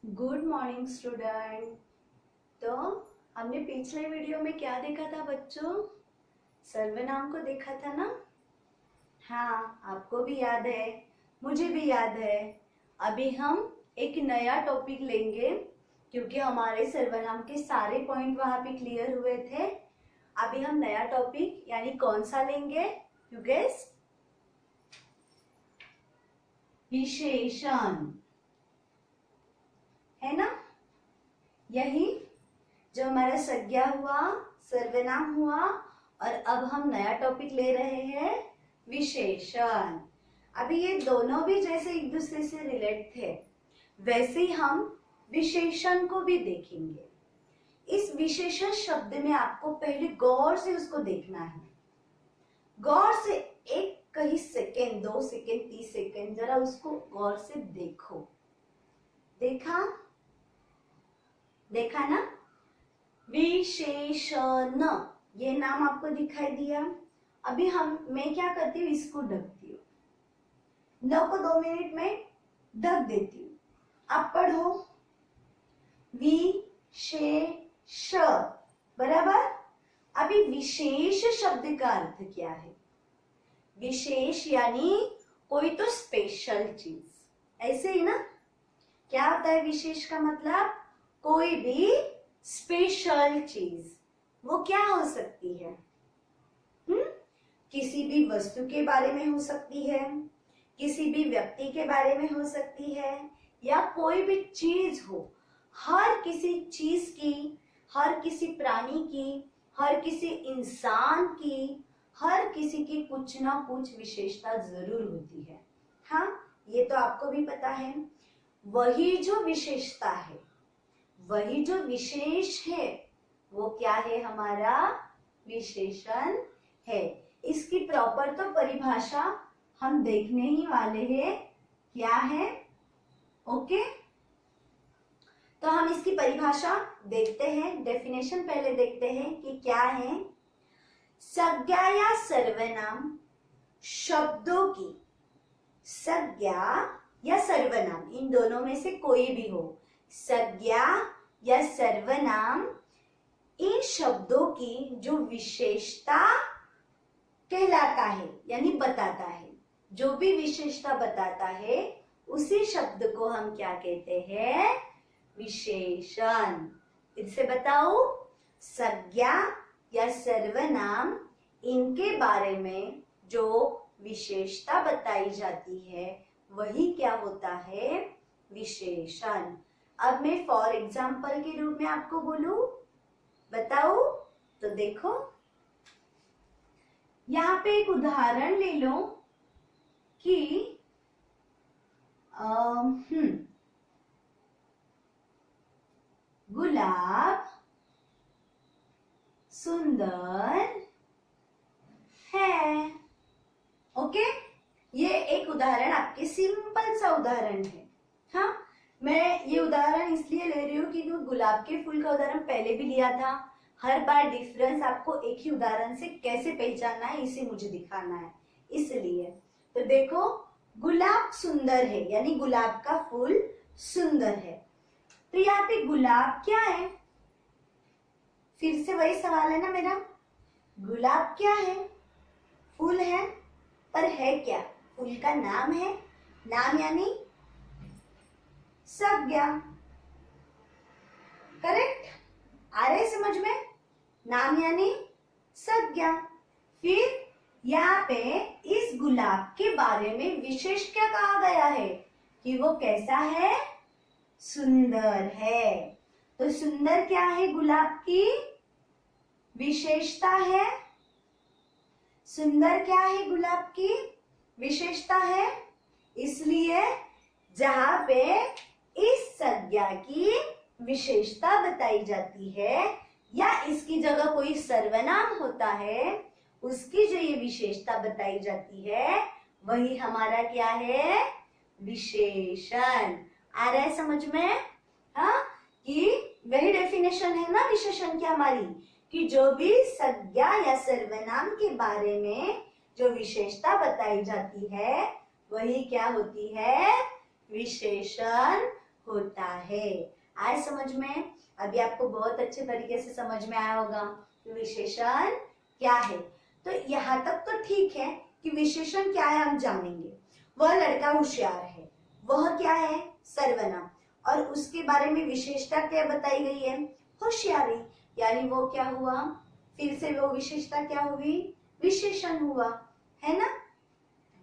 Good morning student. तो हमने पिछले वीडियो में क्या देखा था बच्चों? सर्वनाम को देखा था ना? हाँ, आपको भी याद है, मुझे भी याद है। अभी हम एक नया टॉपिक लेंगे क्योंकि हमारे सर्वनाम के सारे पॉइंट वहां पे क्लियर हुए थे। अभी हम नया टॉपिक यानी कौन सा लेंगे? You guess? विशेषण, है ना? यही जो हमारा संज्ञा हुआ, सर्वनाम हुआ, और अब हम नया टॉपिक ले रहे हैं विशेषण। अभी ये दोनों भी जैसे एक दूसरे से रिलेट थे, वैसे ही हम विशेषण को भी देखेंगे। इस विशेषण शब्द में आपको पहले गौर से उसको देखना है। गौर से एक कहीं सेकेंड, 2 सेकेंड, 30 सेकेंड जरा उसको गौर से देखो। देखा ना? विशेषण, ये नाम आपको दिखाई दिया। अभी मैं क्या करती हूँ, इसको ढकती हूँ, न को 2 मिनट में ढक देती हूँ। आप पढ़ो विशेष, बराबर। अभी विशेष शब्द का अर्थ क्या है? विशेष यानी कोई तो स्पेशल चीज, ऐसे ही ना? क्या होता है विशेष का मतलब? कोई भी स्पेशल चीज। वो क्या हो सकती है? किसी भी वस्तु के बारे में हो सकती है, किसी भी व्यक्ति के बारे में हो सकती है, या कोई भी चीज हो। हर किसी चीज की, हर किसी प्राणी की, हर किसी इंसान की, हर किसी की कुछ ना कुछ विशेषता जरूर होती है। हाँ, ये तो आपको भी पता है। वही जो विशेषता है, वही जो विशेष है, वो क्या है? हमारा विशेषण है। इसकी प्रॉपर तो परिभाषा हम देखने ही वाले हैं। क्या है? ओके, तो हम इसकी परिभाषा देखते हैं। डेफिनेशन पहले देखते हैं कि क्या है। संज्ञा या सर्वनाम शब्दों की, संज्ञा या सर्वनाम, इन दोनों में से कोई भी हो, संज्ञा या सर्वनाम, इन शब्दों की जो विशेषता कहलाता है यानी बताता है, जो भी विशेषता बताता है उसी शब्द को हम क्या कहते हैं? विशेषण। फिर से बताओ, संज्ञा या सर्वनाम, इनके बारे में जो विशेषता बताई जाती है वही क्या होता है? विशेषण। अब मैं फॉर एग्जाम्पल के रूप में आपको बोलूं, बताओ तो देखो, यहाँ पे एक उदाहरण ले लो कि गुलाब सुंदर है। ओके, ये एक उदाहरण, आपके सिंपल सा उदाहरण है। हाँ, मैं ये उदाहरण इसलिए ले रही हूँ कि गुलाब के फूल का उदाहरण पहले भी लिया था। हर बार डिफरेंस आपको एक ही उदाहरण से कैसे पहचानना है इसे मुझे दिखाना है, इसलिए। तो देखो, गुलाब सुंदर है यानी गुलाब का फूल सुंदर है। तो यहाँ पे गुलाब क्या है? फिर से वही सवाल है ना मेरा, गुलाब क्या है? फूल है, पर है क्या? फूल का नाम है। नाम यानी संज्ञा। करेक्ट? आ रहे समझ में? नाम यानी संज्ञा। फिर यहाँ पे इस गुलाब के बारे में विशेष क्या कहा गया है? कि वो कैसा है? सुंदर है। तो सुंदर क्या है? गुलाब की विशेषता है। सुंदर क्या है? गुलाब की विशेषता है। इसलिए जहां पे इस संज्ञा की विशेषता बताई जाती है या इसकी जगह कोई सर्वनाम होता है, उसकी जो ये विशेषता बताई जाती है वही हमारा क्या है? विशेषण। आ रहा है समझ में? हाँ, कि वही डेफिनेशन है ना विशेषण की हमारी, कि जो भी संज्ञा या सर्वनाम के बारे में जो विशेषता बताई जाती है वही क्या होती है? विशेषण होता है। आए समझ में? अभी आपको बहुत अच्छे तरीके से समझ में आया होगा कि विशेषण क्या है। तो यहाँ तक तो ठीक है कि विशेषण क्या है हम जानेंगे। वह लड़का होशियार है, वह क्या है? सर्वनाम। और उसके बारे में विशेषता क्या बताई गई है? होशियारी। यानी वो क्या हुआ? फिर से वो विशेषता क्या हुई? विशेषण हुआ, है ना?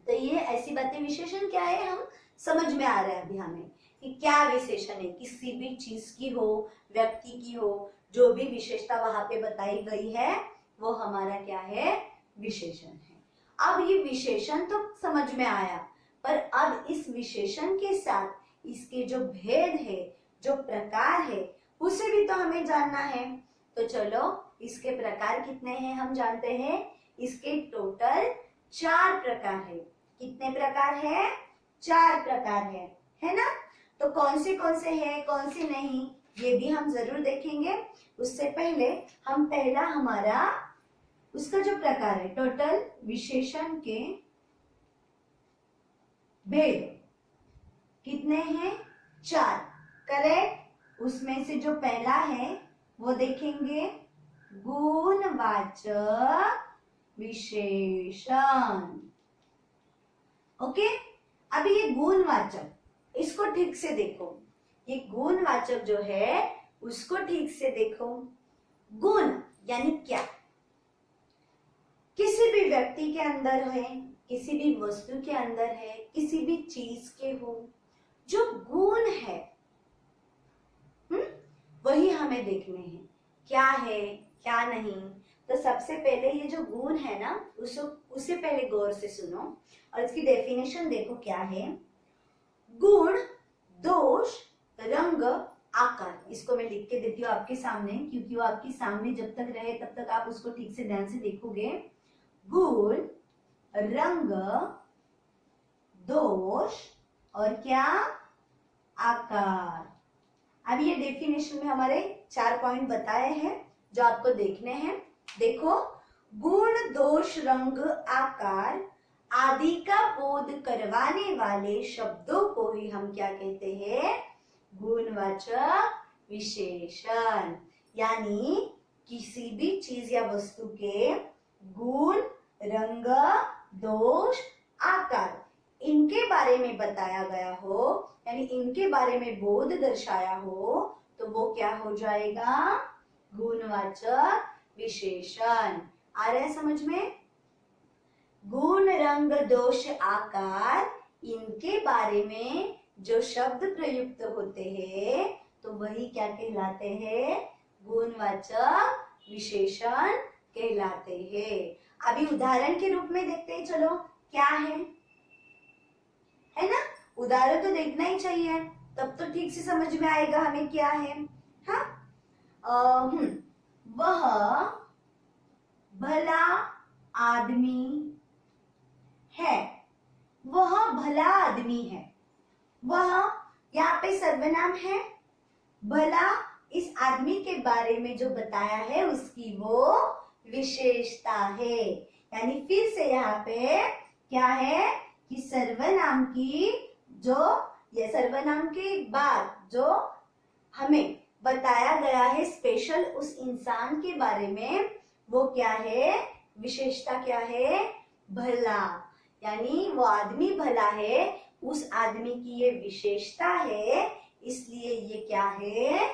तो ये ऐसी बातें, विशेषण क्या है हम समझ में आ रहा है अभी हमें कि क्या विशेषण है। किसी भी चीज की हो, व्यक्ति की हो, जो भी विशेषता वहां पे बताई गई है वो हमारा क्या है? विशेषण है। अब ये विशेषण तो समझ में आया, पर अब इस विशेषण के साथ इसके जो भेद है, जो प्रकार है, उसे भी तो हमें जानना है। तो चलो, इसके प्रकार कितने हैं हम जानते हैं। इसके टोटल 4 प्रकार है। कितने प्रकार है? 4 प्रकार है ना? तो कौन से हैं, कौन से नहीं, ये भी हम जरूर देखेंगे। उससे पहले हम पहला हमारा उसका जो प्रकार है, टोटल विशेषण के भेद कितने हैं? 4। करेक्ट। उसमें से जो पहला है वो देखेंगे, गुणवाचक विशेषण। ओके, अभी ये गुणवाचक, इसको ठीक से देखो। ये गुणवाचक जो है उसको ठीक से देखो। गुण यानी क्या? किसी भी व्यक्ति के अंदर है, किसी भी वस्तु के अंदर है, किसी भी चीज के हो, जो गुण है, वही हमें देखने हैं। क्या है, क्या नहीं। तो सबसे पहले ये जो गुण है ना, उसे पहले गौर से सुनो और इसकी डेफिनेशन देखो क्या है। गुण, दोष, रंग, आकार। इसको मैं लिख के देती हूँ आपके सामने, क्योंकि वो आपके सामने जब तक रहे तब तक आप उसको ठीक से ध्यान से देखोगे। गुण, रंग, दोष और क्या? आकार। अब ये डेफिनेशन में हमारे 4 पॉइंट बताए हैं जो आपको देखने हैं। देखो, गुण, दोष, रंग, आकार आदि का बोध करवाने वाले शब्दों को ही हम क्या कहते हैं? गुणवाचक विशेषण। यानी किसी भी चीज या वस्तु के गुण, रंग, दोष, आकार, इनके बारे में बताया गया हो, यानी इनके बारे में बोध दर्शाया हो, तो वो क्या हो जाएगा? गुणवाचक विशेषण। आ रहा है समझ में? गुण, रंग, दोष, आकार, इनके बारे में जो शब्द प्रयुक्त होते हैं तो वही क्या कहलाते हैं? गुणवाचक विशेषण कहलाते हैं। अभी उदाहरण के रूप में देखते हैं, चलो क्या है ना? उदाहरण तो देखना ही चाहिए, तब तो ठीक से समझ में आएगा हमें क्या है। हाँ, वह भला आदमी है। वह भला आदमी है। वह यहाँ पे सर्वनाम है। भला इस आदमी के बारे में जो बताया है उसकी वो विशेषता है। यानी फिर से यहाँ पे क्या है कि सर्वनाम की जो, ये सर्वनाम के बाद जो हमें बताया गया है स्पेशल उस इंसान के बारे में, वो क्या है? विशेषता क्या है? भला। यानी वो आदमी भला है, उस आदमी की ये विशेषता है, इसलिए ये क्या है?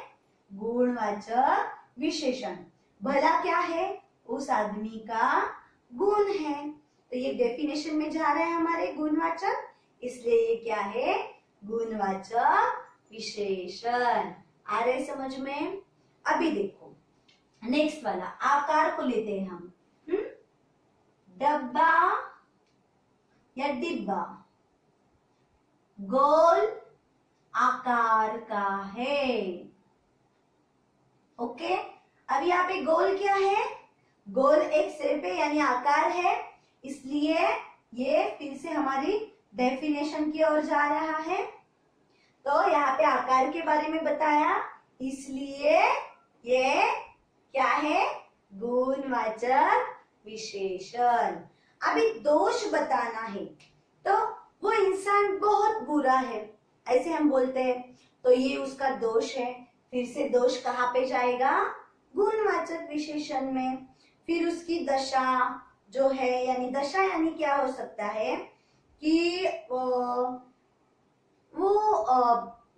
गुणवाचक विशेषण। भला क्या है? उस आदमी का गुण है। तो ये डेफिनेशन में जा रहा है हमारे गुणवाचक, इसलिए ये क्या है? गुणवाचक विशेषण। आ रहे समझ में? अभी देखो नेक्स्ट वाला, आकार को लेते हैं हम। डब्बा या डिब्बा गोल आकार का है। ओके, अब यहाँ पे गोल क्या है? गोल एक शेप है, यानी आकार है, इसलिए ये फिर से हमारी डेफिनेशन की ओर जा रहा है। तो यहाँ पे आकार के बारे में बताया, इसलिए ये क्या है? गुणवाचक विशेषण। अभी दोष बताना है, तो वो इंसान बहुत बुरा है, ऐसे हम बोलते हैं, तो ये उसका दोष है। फिर से दोष कहाँ पे जाएगा? गुणवाचक विशेषण में। फिर उसकी दशा जो है, यानी दशा यानी क्या हो सकता है कि वो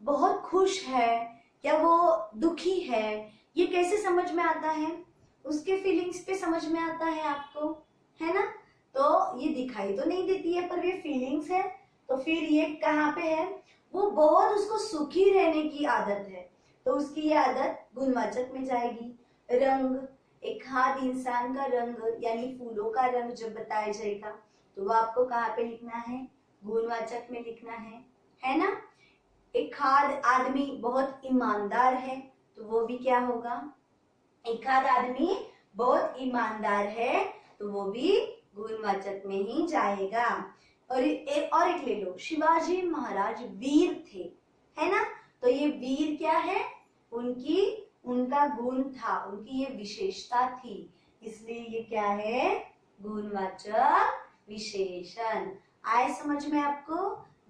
बहुत खुश है या वो दुखी है, ये कैसे समझ में आता है? उसके फीलिंग्स पे समझ में आता है आपको, है ना? तो ये दिखाई तो नहीं देती है पर ये फीलिंग्स है। तो फिर ये कहाँ पे है? वो बहुत उसको सुखी रहने की आदत है, तो उसकी ये आदत गुणवाचक में जाएगी। रंग, एक खास इंसान का रंग यानी फूलों का रंग जब बताया जाएगा तो वो आपको कहाँ पे लिखना है? गुणवाचक में लिखना है ना? एक खास आदमी बहुत ईमानदार है तो वो भी क्या होगा? एक खास आदमी बहुत ईमानदार है तो वो भी गुणवाचक में ही जाएगा। और एक ले लो, शिवाजी महाराज वीर थे, है ना? तो ये वीर क्या है? उनका गुण था, उनकी ये विशेषता थी, इसलिए ये क्या है? गुणवाचक विशेषण। आए समझ में आपको?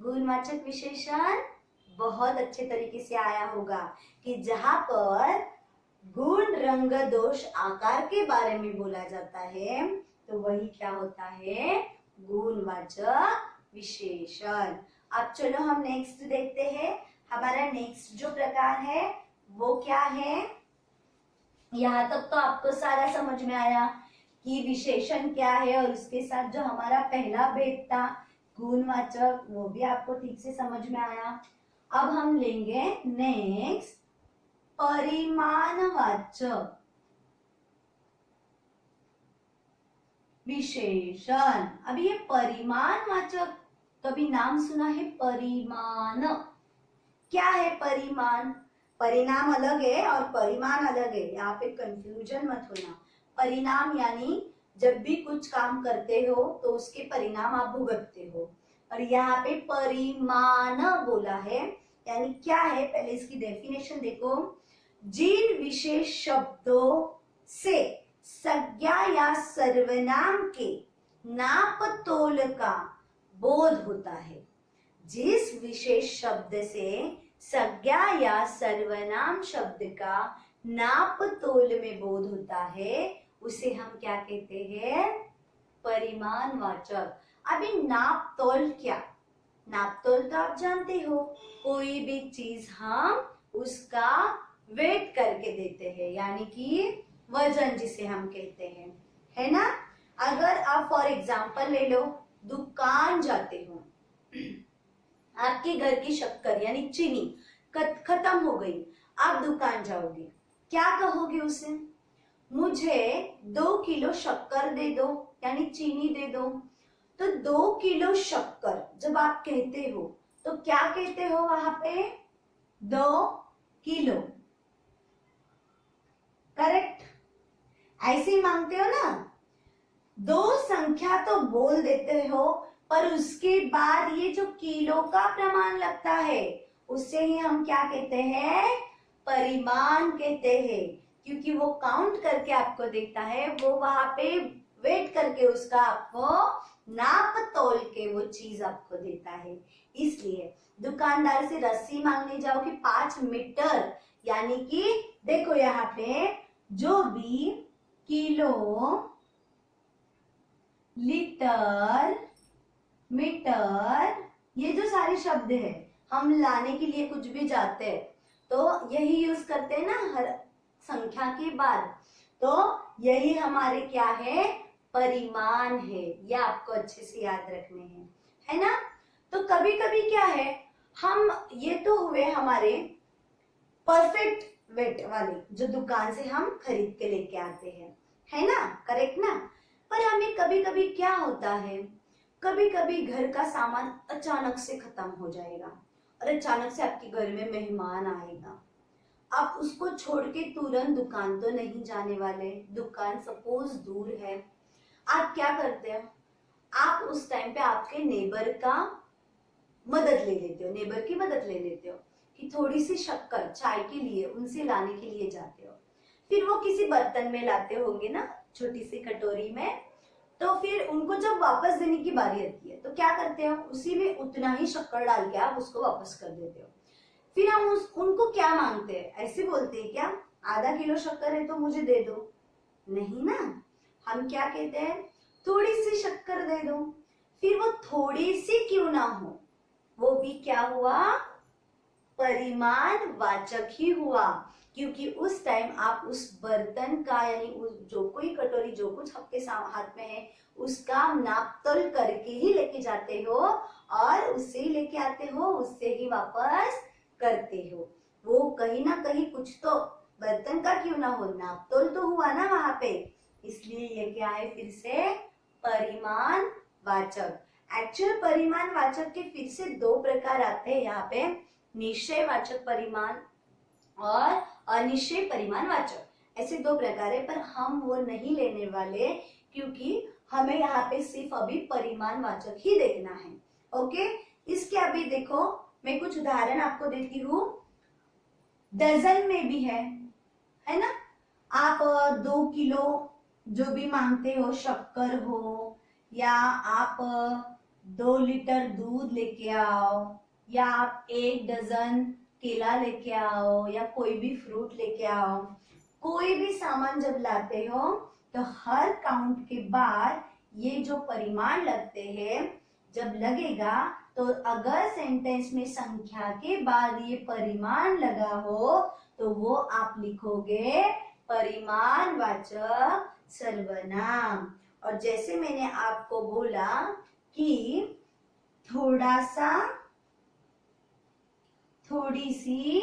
गुणवाचक विशेषण बहुत अच्छे तरीके से आया होगा कि जहां पर गुण, रंग, दोष, आकार के बारे में बोला जाता है तो वही क्या होता है? गुणवाचक विशेषण। अब चलो हम नेक्स्ट देखते हैं। हमारा नेक्स्ट जो प्रकार है वो क्या है? यहाँ तक तो आपको सारा समझ में आया कि विशेषण क्या है, और उसके साथ जो हमारा पहला भेद था गुणवाचक, वो भी आपको ठीक से समझ में आया। अब हम लेंगे नेक्स्ट परिमाणवाचक विशेषण। अभी ये परिमाणवाचक, कभी नाम सुना है? परिमाण क्या है? परिमाण, परिणाम अलग है और परिमाण अलग है, यहाँ पे कंफ्यूजन मत होना। परिणाम यानी जब भी कुछ काम करते हो तो उसके परिणाम आप भुगतते हो, और यहाँ पे परिमाण बोला है, यानी क्या है? पहले इसकी डेफिनेशन देखो। जिन विशेष शब्दों से संज्ञा या सर्वनाम के नाप तोल का बोध होता है। जिस विशेष शब्द से संज्ञा या सर्वनाम शब्द का नाप तोल में बोध होता है उसे हम क्या कहते हैं? परिमाणवाचक। अभी नाप तोल क्या? नाप तोल तो आप जानते हो, कोई भी चीज हम उसका वेट करके देते हैं, यानी कि वजन जिसे हम कहते हैं, है ना? अगर आप फॉर एग्जाम्पल ले लो, दुकान जाते हो, आपके घर की शक्कर यानी चीनी खत्म हो गई, आप दुकान जाओगे, क्या कहोगे उसे? मुझे 2 किलो शक्कर दे दो, यानी चीनी दे दो। तो 2 किलो शक्कर जब आप कहते हो तो क्या कहते हो वहां पे? 2 किलो, करेक्ट? ऐसे ही मांगते हो ना, 2 संख्या तो बोल देते हो पर उसके बाद ये जो किलो का प्रमाण लगता है उससे ही हम क्या कहते हैं? परिमाण कहते हैं, क्योंकि वो काउंट करके आपको देता है, वो वहां पे वेट करके उसका आपको नाप तोल के वो चीज आपको देता है। इसलिए दुकानदार से रस्सी मांगने जाओ कि 5 मीटर, यानी कि देखो यहाँ पे जो भी किलो, लीटर, मीटर, ये जो सारे शब्द है, हम लाने के लिए कुछ भी जाते हैं तो यही यूज करते हैं ना हर संख्या के बाद, तो यही हमारे क्या है? परिमाण है। ये आपको अच्छे से याद रखने हैं, है ना? तो कभी कभी क्या है, हम ये तो हुए हमारे परफेक्ट वेट वाले जो दुकान से हम खरीद के लेके आते हैं, है ना? करेक्ट ना? पर हमें कभी कभी क्या होता है, कभी कभी घर का सामान अचानक से खत्म हो जाएगा और अचानक से आपके घर में मेहमान आएगा। आप उसको छोड़ के तुरंत दुकान तो नहीं जाने वाले, दुकान सपोज दूर है। आप क्या करते हो? आप उस टाइम पे आपके नेबर का मदद ले लेते हो, नेबर की मदद ले लेते हो कि थोड़ी सी शक्कर चाय के लिए उनसे लाने के लिए जाते हो। फिर वो किसी बर्तन में लाते होंगे ना, छोटी सी कटोरी में, तो फिर उनको जब वापस देने की बारी आती है तो क्या करते हो, उसी में उतना ही शक्कर डाल के आप उसको वापस कर देते हो। फिर हम उनको क्या मांगते हैं, ऐसे बोलते हैं क्या, आधा किलो शक्कर है तो मुझे दे दो, नहीं ना, हम क्या कहते हैं, थोड़ी सी शक्कर दे दो। फिर वो थोड़ी सी क्यों ना हो, वो भी क्या हुआ, परिमाण वाचक ही हुआ, क्योंकि उस टाइम आप उस बर्तन का यानी उस जो कोई कटोरी जो कुछ आपके हाथ में है उसका नाप तोल करके ही लेके जाते हो और उससे ही लेके आते हो, उससे ही वापस करते हो। वो कहीं ना कहीं कुछ तो बर्तन का क्यों ना हो, नाप तोल तो हुआ ना वहां पे, इसलिए ये क्या है, फिर से परिमाण वाचक। एक्चुअल परिमाण वाचक के फिर से दो प्रकार आते हैं यहाँ पे, निश्चय वाचक परिमाण और अनिश्चय परिमाण वाचक, ऐसे दो प्रकार है, पर हम वो नहीं लेने वाले क्योंकि हमें यहाँ पे सिर्फ अभी परिमाण वाचक ही देखना है। ओके, इसके अभी देखो मैं कुछ उदाहरण आपको देती हूँ। डजन में भी है ना, आप 2 किलो जो भी मांगते हो शक्कर हो, या आप 2 लीटर दूध लेके आओ, या आप 1 डजन केला लेके आओ, या कोई भी फ्रूट लेके आओ, कोई भी सामान जब लाते हो तो हर काउंट के बाद ये जो परिमाण लगते हैं, जब लगेगा तो अगर सेंटेंस में संख्या के बाद ये परिमाण लगा हो तो वो आप लिखोगे परिमाण वाचक सर्वनाम। और जैसे मैंने आपको बोला कि थोड़ा सा, थोड़ी सी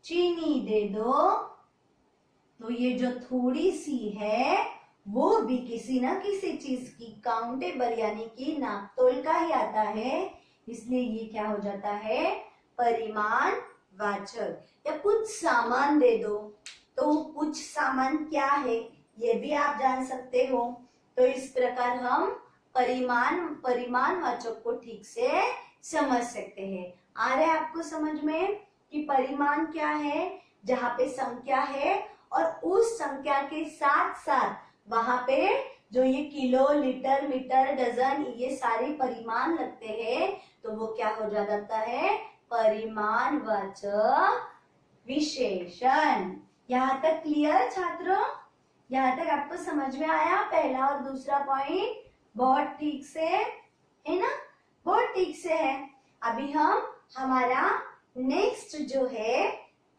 चीनी दे दो, तो ये जो थोड़ी सी है वो भी किसी ना किसी चीज की काउंटेबल यानी कि नापतोल का ही आता है, इसलिए ये क्या हो जाता है, परिमाण वाचक। या कुछ सामान दे दो, तो कुछ सामान क्या है ये भी आप जान सकते हो। तो इस प्रकार हम परिमाण वाचक को ठीक से समझ सकते हैं। आ रहा है आपको समझ में कि परिमाण क्या है, जहाँ पे संख्या है और उस संख्या के साथ साथ वहां पे जो ये किलो, लीटर, मीटर, डजन ये सारे परिमाण लगते हैं, तो वो क्या हो जाता है, परिमाण वाचक विशेषण। यहाँ तक क्लियर छात्रों, यहाँ तक आपको समझ में आया पहला और दूसरा पॉइंट, बहुत ठीक से है ना, बहुत ठीक से है। अभी हम हमारा नेक्स्ट जो है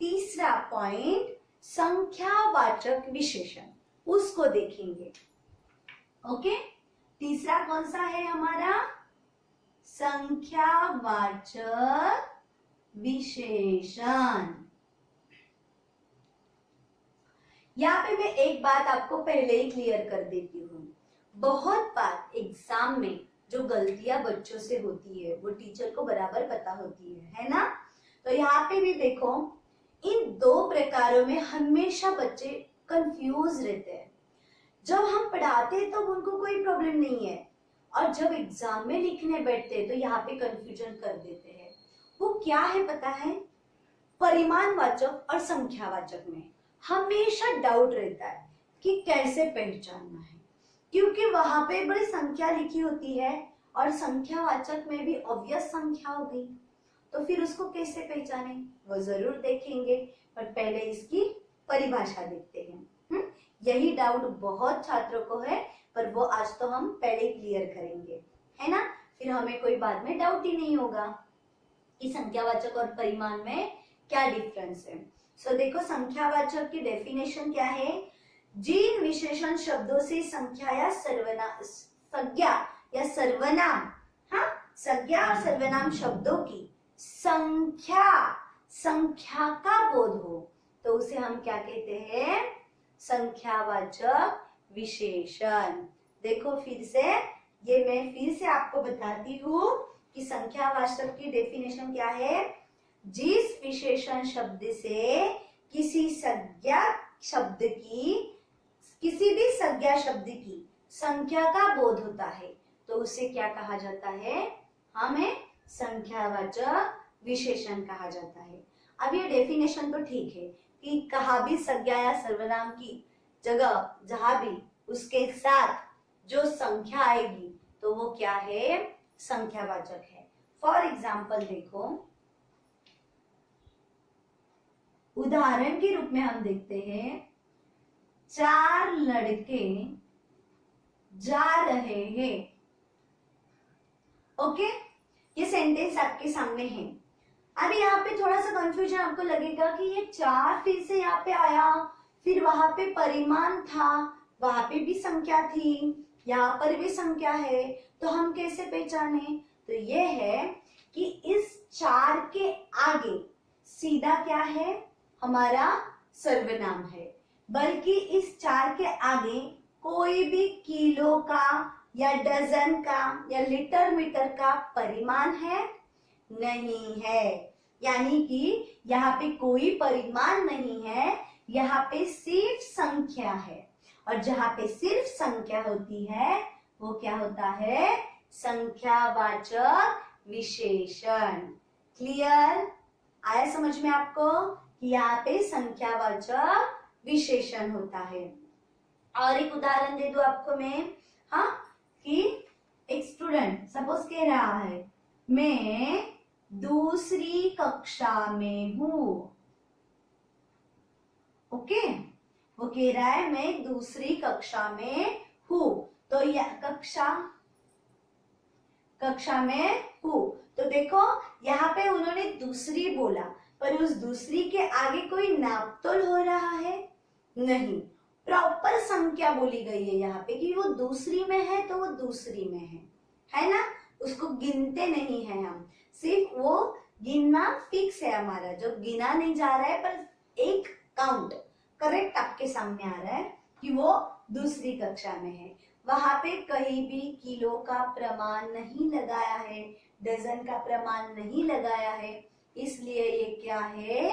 तीसरा पॉइंट संख्यावाचक विशेषण, उसको देखेंगे। ओके, तीसरा कौन सा है हमारा, संख्यावाचक विशेषण। यहाँ पे मैं एक बात आपको पहले ही क्लियर कर देती हूँ, बहुत बार एग्जाम में जो गलतियां बच्चों से होती है वो टीचर को बराबर पता होती है ना। तो यहाँ पे भी देखो, इन दो प्रकारों में हमेशा बच्चे कंफ्यूज रहते हैं। जब हम पढ़ाते हैं तो उनको कोई प्रॉब्लम नहीं है, और जब एग्जाम में लिखने बैठते हैं तो यहाँ पे कंफ्यूजन कर देते हैं। वो क्या है पता है, परिमाणवाचक और संख्यावाचक में हमेशा डाउट रहता है कि कैसे पहचानना है, क्योंकि वहां पे बड़ी संख्या लिखी होती है और संख्यावाचक में भी ऑब्वियस संख्या हो गई, तो फिर उसको कैसे पहचाने वो जरूर देखेंगे, पर पहले इसकी परिभाषा देखते हैं। यही डाउट बहुत छात्रों को है, पर वो आज तो हम पहले क्लियर करेंगे, है ना, फिर हमें कोई बाद में डाउट ही नहीं होगा कि संख्यावाचक और परिमाण में क्या डिफरेंस है। सो देखो, संख्यावाचक की डेफिनेशन क्या है, जिन विशेषण शब्दों से संख्या या संज्ञा या सर्वनाम, हाँ, संज्ञा और सर्वनाम शब्दों की संख्या का बोध हो, तो उसे हम क्या कहते हैं, संख्यावाचक विशेषण। देखो फिर से, ये मैं फिर से आपको बताती हूँ कि संख्यावाचक की डेफिनेशन क्या है, जिस विशेषण शब्द से किसी भी संज्ञा शब्द की संख्या का बोध होता है, तो उसे क्या कहा जाता है, हमें संख्यावाचक विशेषण कहा जाता है। अब ये डेफिनेशन तो ठीक है कि कहा भी संज्ञा या सर्वनाम की जगह जहां भी उसके साथ जो संख्या आएगी तो वो क्या है, संख्यावाचक है। फॉर एग्जाम्पल देखो, उदाहरण के रूप में हम देखते हैं 4 लड़के जा रहे हैं। ओके, ये सेंटेंस आपके सामने है। अभी यहाँ पे थोड़ा सा कंफ्यूजन आपको लगेगा कि ये 4 फिर से यहाँ पे आया, फिर वहां पे परिमाण था, वहां पे भी संख्या थी, यहाँ पर भी संख्या है, तो हम कैसे पहचाने? तो ये है कि इस 4 के आगे सीधा क्या है, हमारा सर्वनाम है, बल्कि इस 4 के आगे कोई भी किलो का या डजन का या लीटर मीटर का परिमाण है नहीं है। यानी कि यहाँ पे कोई परिमाण नहीं है, यहाँ पे सिर्फ संख्या है, और जहाँ पे सिर्फ संख्या होती है वो क्या होता है, संख्यावाचक विशेषण। क्लियर? आया समझ में आपको कि यहाँ पे संख्यावाचक विशेषण होता है। और एक उदाहरण दे दूं आपको मैं, हाँ, कि एक स्टूडेंट सपोज कह रहा है मैं दूसरी कक्षा में हूं। ओके, वो कह रहा है मैं दूसरी कक्षा में हूं, तो यह कक्षा में हूं। तो देखो यहाँ पे उन्होंने दूसरी बोला, पर उस दूसरी के आगे कोई नापतोल हो रहा है नहीं, प्रॉपर संख्या बोली गई है यहाँ पे कि वो दूसरी में है तो वो दूसरी में है ना, उसको गिनते नहीं है हम, सिर्फ वो गिनना फिक्स है हमारा, जो गिना नहीं जा रहा है, पर एक काउंट करेक्ट आपके सामने आ रहा है कि वो दूसरी कक्षा में है। वहां पे कहीं भी किलो का प्रमाण नहीं लगाया है, डजन का प्रमाण नहीं लगाया है, इसलिए ये क्या है,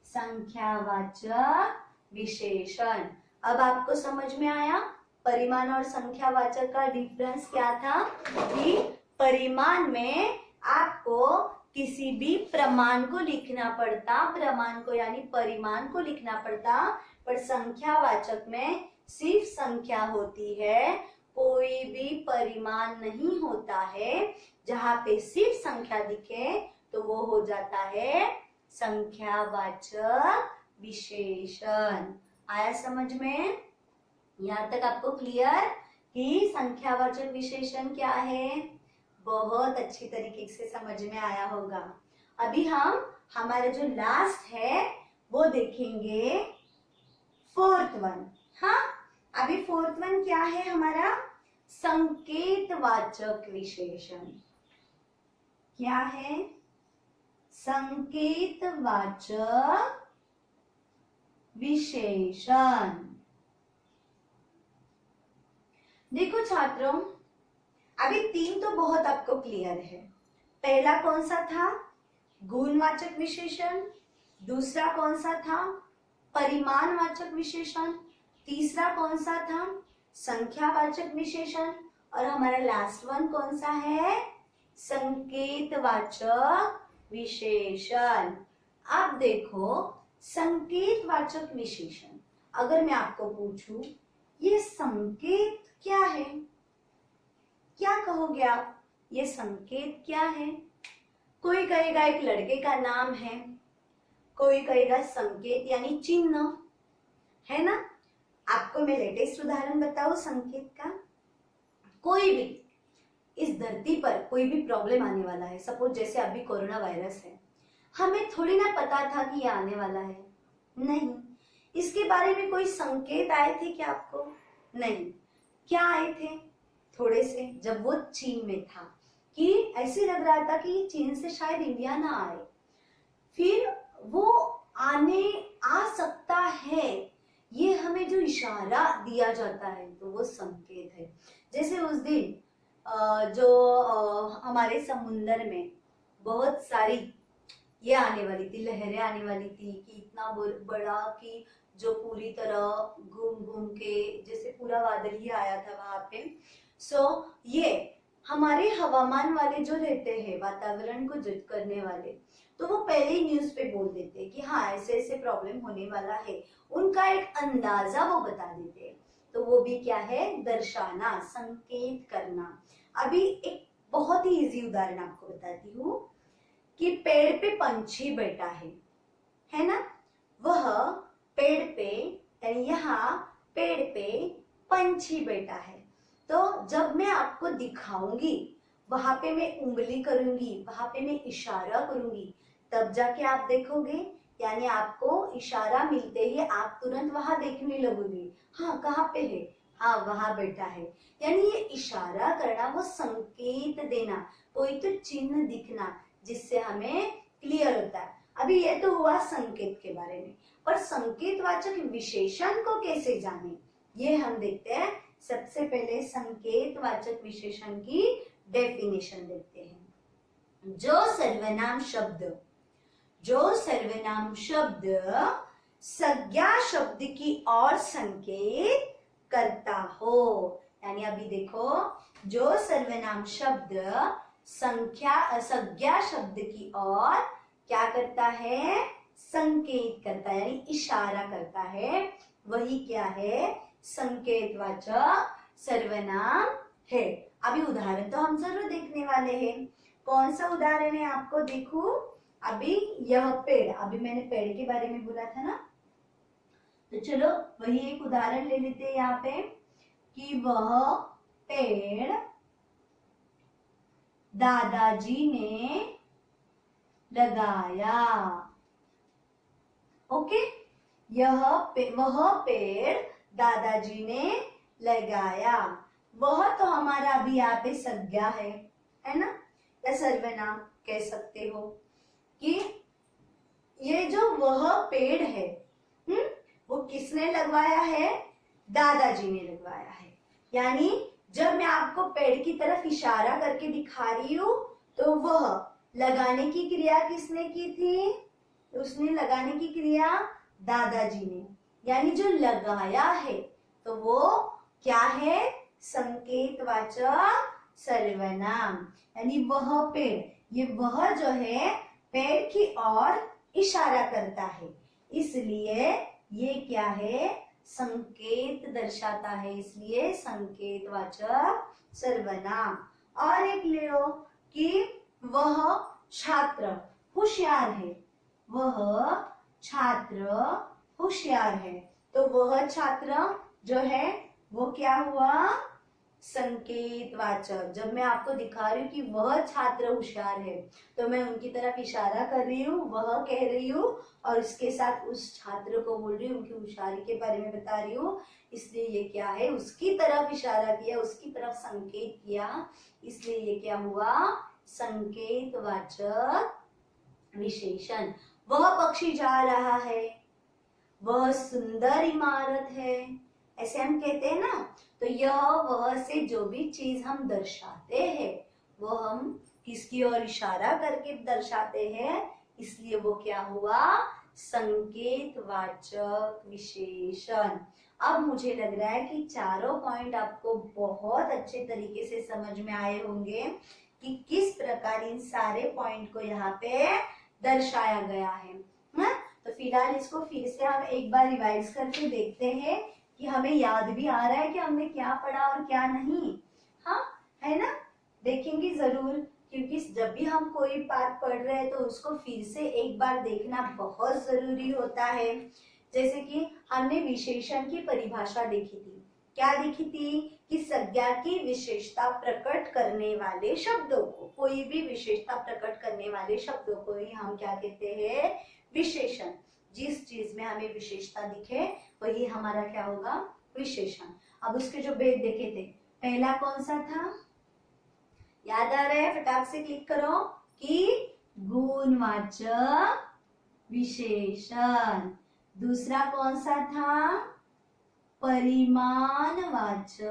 संख्यावाचक विशेषण। अब आपको समझ में आया परिमाण और संख्यावाचक का डिफरेंस क्या था, कि परिमाण में आपको किसी भी प्रमाण को लिखना पड़ता, प्रमाण को यानी परिमाण को लिखना पड़ता, पर संख्यावाचक में सिर्फ संख्या होती है, कोई भी परिमाण नहीं होता है। जहां पे सिर्फ संख्या दिखे तो वो हो जाता है संख्यावाचक विशेषण। आया समझ में? यहाँ तक आपको क्लियर कि संख्यावाचक विशेषण क्या है? बहुत अच्छी तरीके से समझ में आया होगा। अभी हम हमारा जो लास्ट है वो देखेंगे, फोर्थ वन। हाँ, अभी फोर्थ वन क्या है हमारा, संकेतवाचक विशेषण। क्या है? संकेतवाचक विशेषण। देखो छात्रों, अभी 3 तो बहुत आपको क्लियर है। पहला कौन सा था? गुणवाचक विशेषण। दूसरा कौन सा था? परिमाणवाचक विशेषण। तीसरा कौन सा था? संख्यावाचक विशेषण। और हमारा लास्ट वन कौन सा है? संकेतवाचक विशेषण। अब देखो, संकेतवाचक विशेषण, अगर मैं आपको पूछूं ये संकेत क्या है, क्या कहोगे आप? ये संकेत क्या है? कोई कहेगा एक लड़के का नाम है, कोई कहेगा संकेत यानी चिन्ह, है ना। आपको मैं लेटेस्ट उदाहरण बताऊं संकेत का। कोई भी इस धरती पर कोई भी प्रॉब्लम आने वाला है, सपोज जैसे अभी कोरोना वायरस है, हमें थोड़ी ना पता था कि ये आने वाला है, नहीं। इसके बारे में कोई संकेत आए थे क्या आपको? नहीं। क्या आए थे? थोड़े से, जब वो चीन में था, कि ऐसे लग रहा था कि चीन से शायद इंडिया ना आए, फिर वो आ सकता है, ये हमें जो इशारा दिया जाता है तो वो संकेत है। जैसे उस दिन जो हमारे समुंदर में बहुत सारी ये आने वाली थी, लहरें आने वाली थी, कि इतना बड़ा कि जो पूरी तरह घूम घूम के जैसे पूरा बादल ही आया था वहां पे। ये हमारे हवामान वाले जो रहते हैं, वातावरण को जज करने वाले, तो वो पहले ही न्यूज पे बोल देते हैं कि हाँ ऐसे ऐसे प्रॉब्लम होने वाला है, उनका एक अंदाजा वो बता देते हैं। तो वो भी क्या है, दर्शाना, संकेत करना। अभी एक बहुत ही इजी उदाहरण आपको बताती हूँ कि पेड़ पे पंछी बैठा है ना। वह पेड़ पे, यानी यहाँ पेड़ पे पंछी बैठा है। तो जब मैं आपको दिखाऊंगी, वहां पे मैं उंगली करूंगी, वहां पे मैं इशारा करूंगी, तब जाके आप देखोगे। यानी आपको इशारा मिलते ही आप तुरंत वहां देखने लगोगे, हाँ कहाँ पे है, हाँ वहां बैठा है। यानी ये इशारा करना, वो संकेत देना, कोई तो चिन्ह दिखना, जिससे हमें क्लियर होता है। अभी ये तो हुआ संकेत के बारे में, पर संकेतवाचक विशेषण को कैसे जाने, ये हम देखते हैं। सबसे पहले संकेतवाचक विशेषण की डेफिनेशन देखते हैं। जो सर्वनाम शब्द संज्ञा शब्द की ओर संकेत करता हो। यानी अभी देखो, जो सर्वनाम शब्द संज्ञा शब्द की ओर क्या करता है, संकेत करता है, यानी इशारा करता है, वही क्या है, संकेतवाचक सर्वनाम है। अभी उदाहरण तो हम जरूर देखने वाले हैं। कौन सा उदाहरण है आपको देखो। अभी यह पेड़, अभी मैंने पेड़ के बारे में बोला था ना, तो चलो वही एक उदाहरण ले लेते हैं यहाँ पे कि वह पेड़ दादाजी ने लगाया। ओके, वह पेड़ दादाजी ने लगाया। वह तो हमारा अभी यहाँ पे संज्ञा है ना, या सर्वनाम कह सकते हो कि ये जो वह पेड़ है, वो किसने लगवाया है, दादाजी ने लगवाया है। यानी जब मैं आपको पेड़ की तरफ इशारा करके दिखा रही हूँ, तो वह लगाने की क्रिया किसने की थी, उसने लगाने की क्रिया दादाजी ने। यानी जो लगाया है तो वो क्या है, संकेतवाचक सर्वनाम। यानी वह पेड़, ये वह जो है पेड़ की ओर इशारा करता है, इसलिए ये क्या है, संकेत दर्शाता है, इसलिए संकेतवाचक सर्वनाम। और एक ले लो कि वह छात्र होशियार है, वह छात्र होशियार है। तो वह छात्र जो है वो क्या हुआ, संकेतवाचक। जब मैं आपको दिखा रही हूँ कि वह छात्र होशियार है, तो मैं उनकी तरफ इशारा कर रही हूँ, वह कह रही हूँ, और उसके साथ उस छात्र को बोल रही हूँ, उनकी होशियारी के बारे में बता रही हूँ। इसलिए ये क्या है, उसकी तरफ इशारा किया, उसकी तरफ संकेत किया, इसलिए ये क्या हुआ, संकेतवाचक विशेषण। वह पक्षी जा रहा है, वह सुंदर इमारत है, ऐसे हम कहते हैं ना। तो यह वह से जो भी चीज हम दर्शाते हैं, वो हम किसकी ओर इशारा करके दर्शाते हैं, इसलिए वो क्या हुआ, संकेतवाचक विशेषण। अब मुझे लग रहा है कि चारों पॉइंट आपको बहुत अच्छे तरीके से समझ में आए होंगे कि किस प्रकार इन सारे पॉइंट को यहाँ पे दर्शाया गया है ना? तो फिलहाल इसको फिर से हम एक बार रिवाइज करके देखते हैं कि हमें याद भी आ रहा है कि हमने क्या पढ़ा और क्या नहीं। हाँ, है ना, देखेंगे जरूर, क्योंकि जब भी हम कोई बात पढ़ रहे हैं तो उसको फिर से एक बार देखना बहुत जरूरी होता है। जैसे कि हमने विशेषण की परिभाषा देखी थी, क्या देखी थी कि संज्ञा की विशेषता प्रकट करने वाले शब्दों को, कोई भी विशेषता प्रकट करने वाले शब्दों को ही हम क्या कहते हैं, विशेषण। जिस चीज में हमें विशेषता दिखे वही हमारा क्या होगा, विशेषण। अब उसके जो भेद देखे थे, पहला कौन सा था, याद आ रहा है, फटाक से क्लिक करो, कि गुणवाचक विशेषण। दूसरा कौन सा था, परिमाणवाचक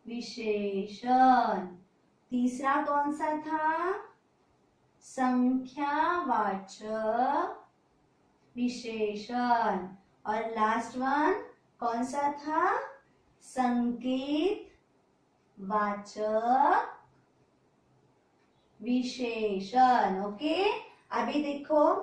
विशेषण। तीसरा कौन सा था, संख्यावाचक विशेषण। और लास्ट वन कौन सा था, संकेतवाचक विशेषण। ओके, अभी देखो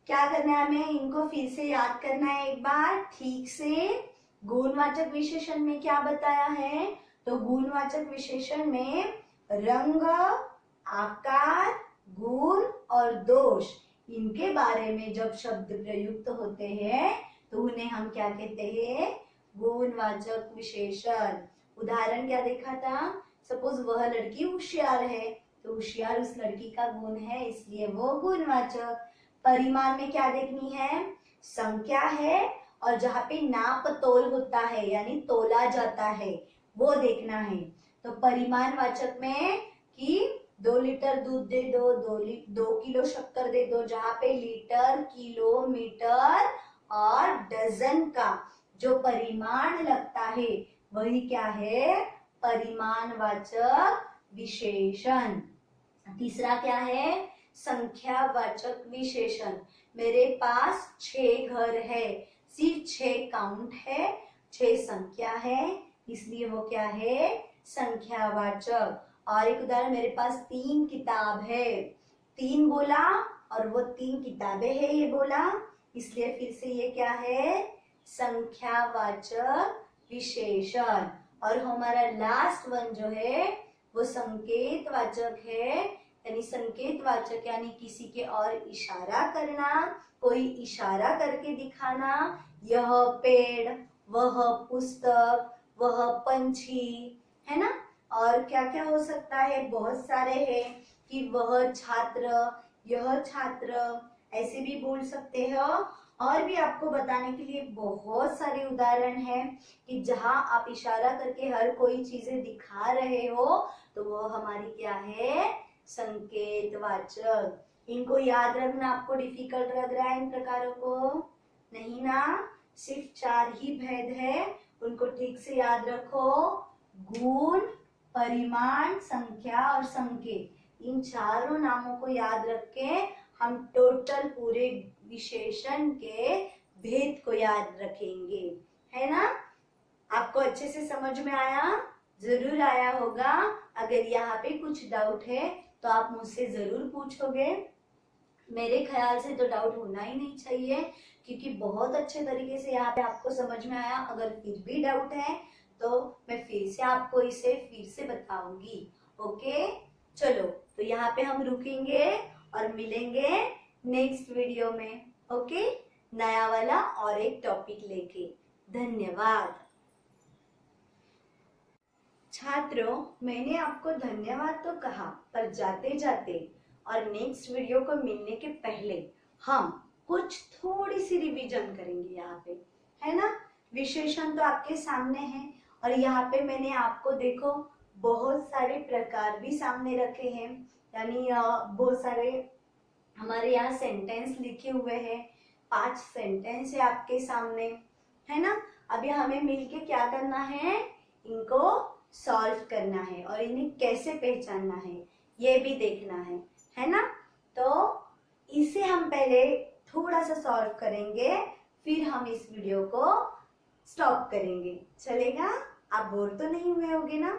क्या करना है, हमें इनको फिर से याद करना है एक बार ठीक से, गुणवाचक विशेषण में क्या बताया है? तो गुणवाचक विशेषण में रंग, आकार, गुण और दोष, इनके बारे में जब शब्द प्रयुक्त होते हैं तो उन्हें हम क्या कहते हैं? गुणवाचक विशेषण। उदाहरण क्या देखा था? सपोज वह लड़की होशियार है, तो होशियार उस लड़की का गुण है, इसलिए वो गुणवाचक। परिमाण में क्या देखनी है? संख्या है, और जहाँ पे नाप तोल होता है यानी तोला जाता है वो देखना है। तो परिमाण वाचक में कि 2 लीटर दूध दे दो, 2 किलो शक्कर दे दो, जहाँ पे लीटर, किलो, मीटर और डजन का जो परिमाण लगता है वही क्या है? परिमाणवाचक विशेषण। तीसरा क्या है? संख्यावाचक विशेषण। मेरे पास 6 घर है, सिर्फ 6 काउंट है, 6 संख्या है, इसलिए वो क्या है? संख्यावाचक। और एक उदाहरण, मेरे पास 3 किताब है, 3 बोला और वो 3 किताबें है ये बोला, इसलिए फिर से ये क्या है? संख्यावाचक विशेषण। और हमारा लास्ट वन जो है वो संकेतवाचक है, यानी संकेतवाचक यानी किसी के और इशारा करना, कोई इशारा करके दिखाना, यह पेड़, वह पुस्तक, वह पंछी, है ना। और क्या क्या हो सकता है? बहुत सारे हैं कि वह छात्र, यह छात्र, ऐसे भी बोल सकते हो। और भी आपको बताने के लिए बहुत सारे उदाहरण हैं कि जहां आप इशारा करके हर कोई चीजें दिखा रहे हो तो वो हमारी क्या है? संकेतवाचक। इनको याद रखना आपको डिफिकल्ट लग रहा है इन प्रकारों को? नहीं ना, सिर्फ 4 ही भेद है, उनको ठीक से याद रखो। गुण, परिमाण, संख्या और संकेत, इन चारों नामों को याद रख के हम टोटल पूरे विशेषण के भेद को याद रखेंगे, है ना। आपको अच्छे से समझ में आया? जरूर आया होगा। अगर यहाँ पे कुछ डाउट है तो आप मुझसे जरूर पूछोगे। मेरे ख्याल से तो डाउट होना ही नहीं चाहिए, क्योंकि बहुत अच्छे तरीके से यहाँ पे आपको समझ में आया। अगर फिर भी डाउट है तो मैं फिर से आपको इसे फिर से बताऊंगी। ओके, चलो तो यहाँ पे हम रुकेंगे और मिलेंगे नेक्स्ट वीडियो में। ओके, नया वाला और एक टॉपिक लेके। धन्यवाद छात्रों। मैंने आपको धन्यवाद तो कहा, पर जाते जाते और नेक्स्ट वीडियो को मिलने के पहले हम कुछ थोड़ी सी रिवीजन करेंगे यहाँ पे, है ना। विशेषण तो आपके सामने है, और यहाँ पे मैंने आपको देखो बहुत सारे प्रकार भी सामने रखे हैं, यानी बहुत सारे हमारे यहाँ सेंटेंस लिखे हुए हैं। 5 सेंटेंस है आपके सामने, है ना। अभी हमें मिलके क्या करना है? इनको सॉल्व करना है और इन्हें कैसे पहचानना है ये भी देखना है ना। तो इसे हम पहले थोड़ा सा सॉल्व करेंगे, फिर हम इस वीडियो को स्टॉप करेंगे। चलेगा? आप बोर तो नहीं हुए होगे ना?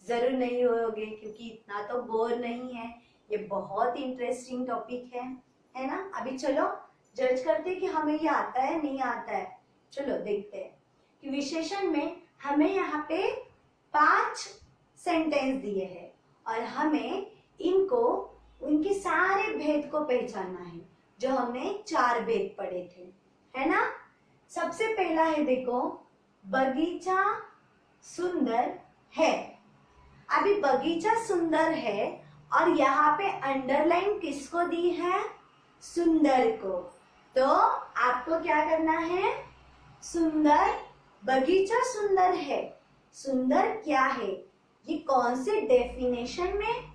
जरूर नहीं होगे, क्योंकि इतना तो बोर नहीं है, ये बहुत इंटरेस्टिंग टॉपिक है ना। अभी चलो जज करते हैं कि हमें ये आता है नहीं आता है। चलो देखते हैं कि विशेषण में हमें यहाँ पे 5 सेंटेंस दिए हैं और हमें इनको उनके सारे भेद को पहचानना है, जो हमने 4 भेद पढ़े थे, है ना। सबसे पहला है, देखो, बगीचा सुंदर है। अभी बगीचा सुंदर है और यहाँ पे अंडरलाइन किसको दी है? सुंदर को। तो आपको क्या करना है? सुंदर, बगीचा सुंदर है, सुंदर क्या है, ये कौन से डेफिनेशन में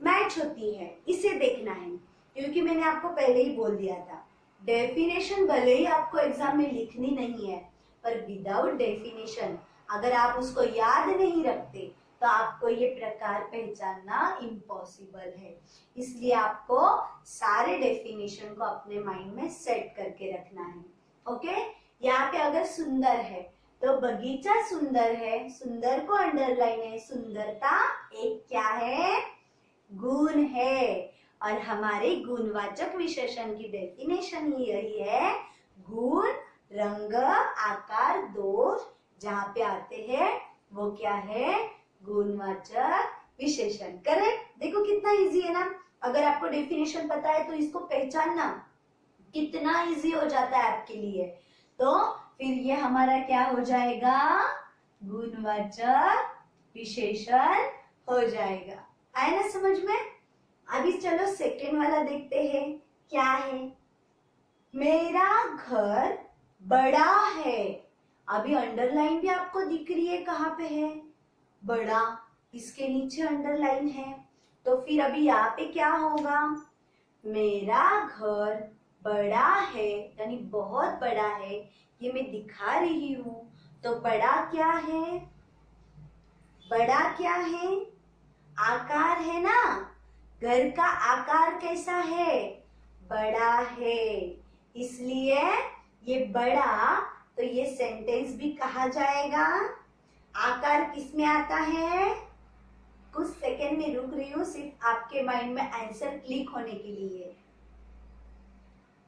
मैच होती है, इसे देखना है। क्योंकि मैंने आपको पहले ही बोल दिया था, डेफिनेशन भले ही आपको एग्जाम में लिखनी नहीं है, पर विदाउट डेफिनेशन अगर आप उसको याद नहीं रखते तो आपको ये प्रकार पहचानना इम्पॉसिबल है। इसलिए आपको सारे डेफिनेशन को अपने माइंड में सेट करके रखना है। ओके, यहाँ पे अगर सुंदर है तो बगीचा सुंदर है, सुंदर को अंडरलाइन है। सुंदरता एक क्या है? गुण है। और हमारे गुणवाचक विशेषण की डेफिनेशन ही यही है, गुण, रंग, आकार, दोष जहाँ पे आते हैं वो क्या है, गुणवाचक विशेषण। करेक्ट। देखो कितना इजी है ना। अगर आपको डेफिनेशन पता है तो इसको पहचानना कितना इजी हो जाता है आपके लिए। तो फिर ये हमारा क्या हो जाएगा, गुणवाचक विशेषण हो जाएगा। आए ना समझ में। अभी चलो सेकेंड वाला देखते हैं क्या है। मेरा घर बड़ा है। अभी अंडरलाइन भी आपको दिख रही है, कहाँ पे है, बड़ा, इसके नीचे अंडरलाइन है। तो फिर अभी यहाँ पे क्या होगा, मेरा घर बड़ा है यानी बहुत बड़ा है, ये मैं दिखा रही हूं। तो बड़ा क्या है, बड़ा क्या है, आकार है ना। घर का आकार कैसा है, बड़ा है, इसलिए ये बड़ा, तो ये सेंटेंस भी कहा जाएगा। आकार किस में आता है, कुछ सेकंड में रुक रही हूं सिर्फ आपके माइंड में आंसर क्लिक होने के लिए।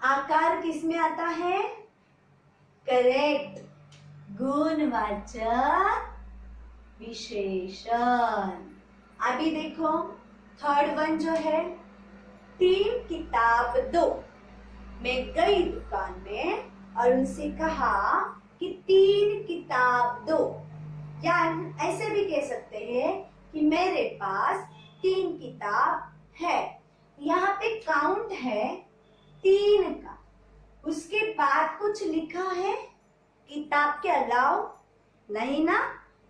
आकार किस में आता है, करेक्ट, गुणवाचक विशेषण। अभी देखो थर्ड वन जो है, 3 किताब दो। मैं गई दुकान में और उनसे कहा कि 3 किताब दो, या ऐसे भी कह सकते हैं कि मेरे पास 3 किताब है। यहाँ पे काउंट है 3 का, उसके बाद कुछ लिखा है किताब के अलावा, नहीं ना,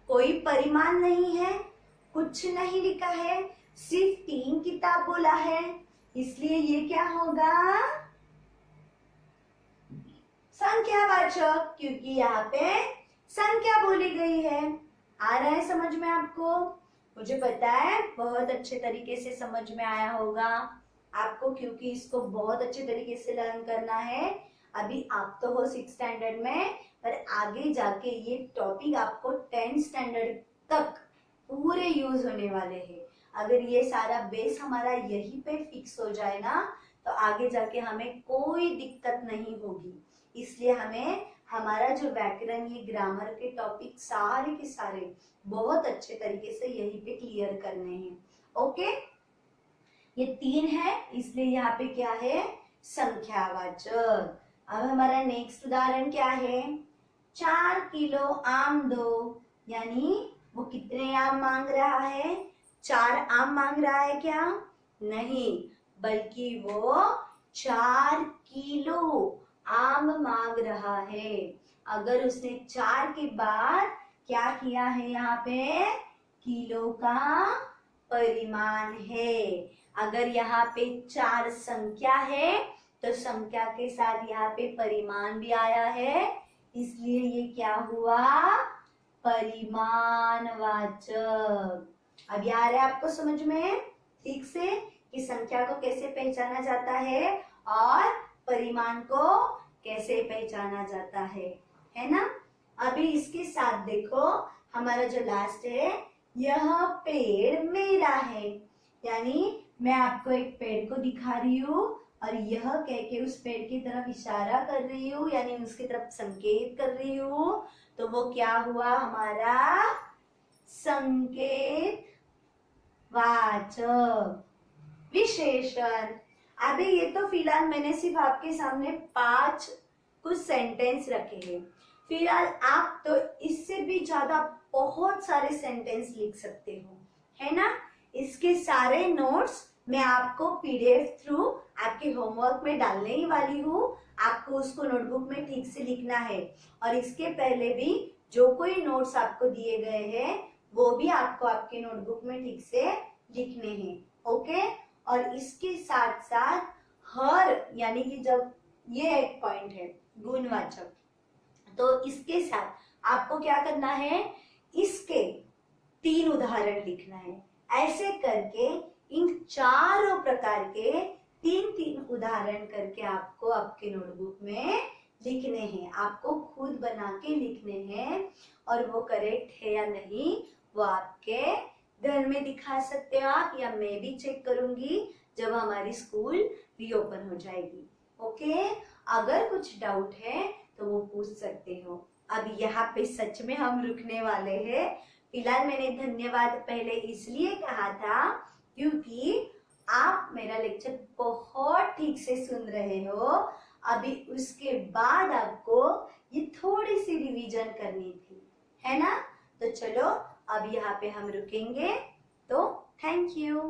कोई परिमाण नहीं है, कुछ नहीं लिखा है, सिर्फ 3 किताब बोला है, इसलिए ये क्या होगा, संख्यावाचक, क्योंकि यहाँ पे संख्या बोली गई है। आ रहा है समझ में आपको, मुझे पता है बहुत अच्छे तरीके से समझ में आया होगा आपको, क्योंकि इसको बहुत अच्छे तरीके से लर्न करना है। अभी आप तो हो 6th स्टैंडर्ड में, पर आगे जाके ये टॉपिक आपको 10th स्टैंडर्ड तक पूरे यूज होने वाले हैं। अगर ये सारा बेस हमारा यहीं पे फिक्स हो जाए ना, तो आगे जाके हमें कोई दिक्कत नहीं होगी। इसलिए हमें हमारा जो व्याकरण, ये ग्रामर के टॉपिक सारे के सारे बहुत अच्छे तरीके से यहीं पे क्लियर करने हैं। ओके, ये 3 है, इसलिए यहाँ पे क्या है, संख्यावाचक। अब हमारा नेक्स्ट उदाहरण क्या है, 4 किलो आम दो, यानी वो कितने आम मांग रहा है, 4 आम मांग रहा है क्या, नहीं, बल्कि वो 4 किलो आम मांग रहा है। अगर उसने 4 के बाद क्या किया है, यहाँ पे किलो का परिमाण है। अगर यहाँ पे 4 संख्या है तो संख्या के साथ यहाँ पे परिमाण भी आया है, इसलिए ये क्या हुआ, परिमाणवाचक। अब आ रहा है आपको समझ में ठीक से कि संख्या को कैसे पहचाना जाता है और परिमाण को कैसे पहचाना जाता है ना। अभी इसके साथ देखो हमारा जो लास्ट है, यह पेड़ मेरा है, यानी मैं आपको एक पेड़ को दिखा रही हूँ और यह कह के उस पेड़ की तरफ इशारा कर रही हूँ, यानी उसकी तरफ संकेत कर रही हूँ, तो वो क्या हुआ, हमारा संकेत वाचक विशेषण। अभी ये तो फिलहाल मैंने सिर्फ आपके सामने 5 कुछ सेंटेंस रखे हैं। फिलहाल आप तो इससे भी ज्यादा बहुत सारे सेंटेंस लिख सकते हो, है ना। इसके सारे नोट्स मैं आपको पीडीएफ थ्रू आपके होमवर्क में डालने ही वाली हूँ। आपको उसको नोटबुक में ठीक से लिखना है, और इसके पहले भी जो कोई नोट्स आपको दिए गए हैं वो भी आपको आपके नोटबुक में ठीक से लिखने हैं। ओके, और इसके साथ साथ हर, यानी कि जब ये एक पॉइंट है गुणवाचक, तो इसके साथ आपको क्या करना है, इसके 3 उदाहरण लिखना है। ऐसे करके इन चारों प्रकार के 3 उदाहरण करके आपको आपके नोटबुक में लिखने हैं, आपको खुद बना के लिखने हैं, और वो करेक्ट है या नहीं वो आपके घर में दिखा सकते हो आप, या मैं भी चेक करूंगी जब हमारी स्कूल रीओपन हो जाएगी। ओके, अगर कुछ डाउट है तो वो पूछ सकते हो। अब यहाँ पे सच में हम रुकने वाले हैं। फिलहाल मैंने धन्यवाद पहले इसलिए कहा था क्योंकि आप मेरा लेक्चर बहुत ठीक से सुन रहे हो। अभी उसके बाद आपको ये थोड़ी सी रिवीजन करनी थी, है ना? तो चलो अब यहाँ पे हम रुकेंगे। तो थैंक यू।